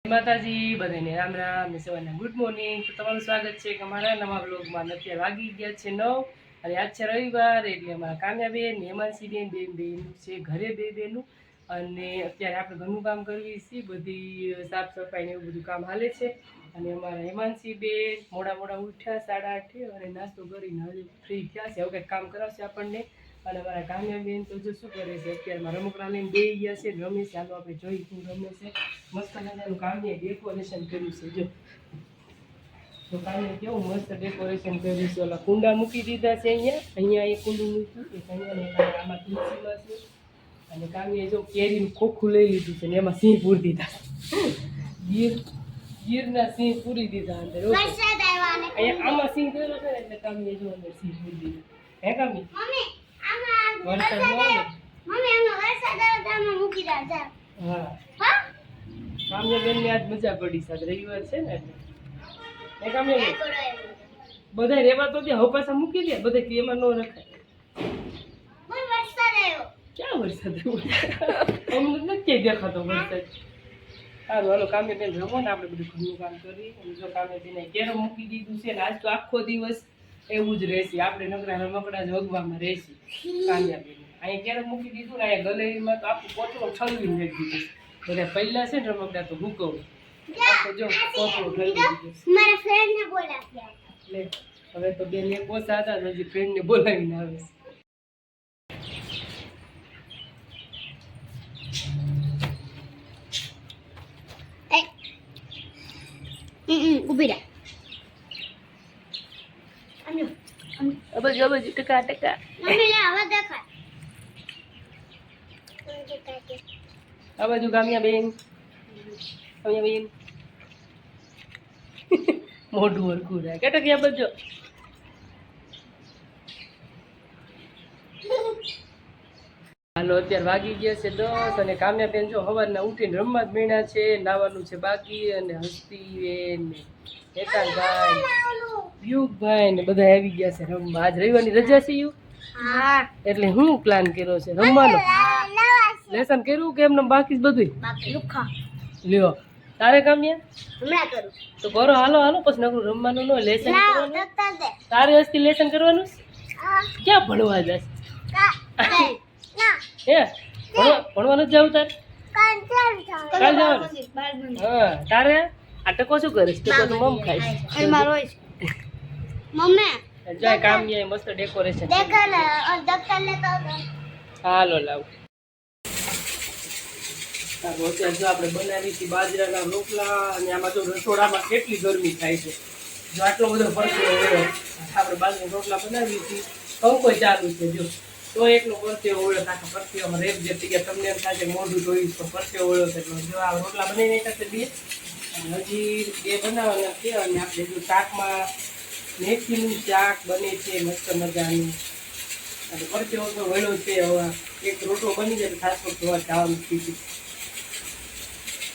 માતાજી બધાને રામ રામ ને સવારના ગુડ મોર્નિંગ. તો તમારું સ્વાગત છે કે અમારા નવા બ્લોગમાં. અત્યારે વાગી ગયા છે 9 અને આજ છે રવિવાર, એટલે અમારા કામ્યાબેન ને હેમાંશીબેન બેન છે ઘરે, બે બેનું. અને અત્યારે આપણે ઘરનું કામ કરવી છે, બધી સાફ સફાઈ ને એવું બધું કામ હાલે છે. અને અમારા હેમાંશીબેન મોડા ઉઠ્યા 8:30 અને નાસ્તો કરીને હજી ફ્રી થયા છે. હવે કંઈક કામ કરાવશે આપણને. અને અમારા કામ્યાબેન તો જો શું કરે છે, અત્યારમાં રમકડા લઈને બેસી ગયા છે, રમે છે. હાલો આપણે જોઈ શું રમે છે. મસ્ત મજાનું કામને ડેકોરેશન કર્યું છે. જો કામને કેવું મસ્ત ડેકોરેશન કર્યું છે. ઓલા કુંડા મૂકી દીધા છે, અહીંયા એક કુંડું મૂક્યું, એક અહીંયા આમાં તુલસીમાં છે. અને કામીએ જો કેરીનું ખોખું લઈ લીધું છે ને એમાં સિંહ પૂરી દીધા. ગીરના સિંહ પૂરી દીધા અંદર. અહીંયા આમાં સિંહ કર્યો છે ને એટલે કામીએ જો અંદર સિંહ પૂરી દીધા. હે કામી વરસાદ હા કામ્યાબેન ને આજ મજા પડી સાહેબ, રવિવાર છે ને એટલે. એ કામ્યાબેન બધા રેવા તો ત્યાં હપાસા મૂકી દે, બધા એમાં ન રખાય. ક્યાં વરસાદ આવ્યો? અમને નથી દેખાતો વરસાદ. સારું હાલો કામ્યાબેન રમો ને આપણે બધું ઘરનું કામ કરી. અને જો કામ્યાબેને કેરમ મૂકી દીધું છે ને આજ તો આખો દિવસ એવું જ રહેશે. આપણે નકરા રમકડા જ વગવામાં રહેશે. કામ્યાબેન અહીંયા કેરમ મૂકી દીધું ને અહીંયા ગલેરીમાં તો આખું કોચરો ઠલવીને રાખી દીધું. બધા પહેલા છે ને રમકડા તો ભૂકવું જો કોચરો ઠલવી દીધું. મારા ફ્રેન્ડને બોલાવ્યા લે હવે તો બેન એક ઓછા હતા ને હજી ફ્રેન્ડને બોલાવીને આવે છે. ઉભી રહે. અબજ ટકા ટકા મમ્મી લે આવા દેખાય. આ બાજુ કામ્યાબેન મોઢું હરખું રહે કે ટક્યા બજો. હાલો અત્યારે વાગી ગયા છે 10 અને કામ્યાબેન જો સવારના ઉઠીને રમવા જ મીણ્યા છે. નાવાનું છે બાકી. અને હસ્તીબેન ને એકાંતભાઈ યુગભાઈ ને બધા આવી ગયા છે રમવા. આજ રવિવારની રજા છે યુ હા એટલે હું પ્લાન કર્યો છે રમવાનો. લેસન કર્યું કે એમને બાકી બધું લુખા લ્યો તારે કામ્યા હમણાં કરું તો કરો. હાલો પછી નકરું રમવાનું ન લેસન કરવાનું. દત્તા દે તારે હસ્તી લેસન કરવાનું ક્યાં ભણવા જશે? હે ભણવાનું જ જાવ તારે કાલ જવાનું? હા તારે આ ટકો શું કરીશ? ટકો તો મમ ખાઈશ. મમ્મી જાય કામ્યા મસ્ત ડેકોરેશન. દેખા ને દત્તા લેતો હાલો લાવ. અત્યારે જો આપણે બનાવી હતી બાજરાના રોટલા. અને આમાં જો રસોડામાં કેટલી ગરમી થાય છે. જો આટલો બધો પરસેવો ઓળે. આપણે બાજરાના રોટલા બનાવી હતી, કંકો ચાલુ છે જો તો એકલો પરસેવો ઓળે. આખા પરસેવામાં રેપ જતી ગયા. તમને એમ થાય છે મોઢું ધોઈશ તો પરસેવો ઓળ્યો છે. જો આ રોટલા બનાવી નાખ્યા છે 2 અને હજી 2 બનાવવાના છે. અને આપણે જો શાકમાં મેથીનું શાક બને છે મસ્ત મજાનું. અને પરસેવો તો વળ્યો છે. હવે એક રોટલો બની જાય તો ખાસ ધોવા જવાનું થઈ ગયું.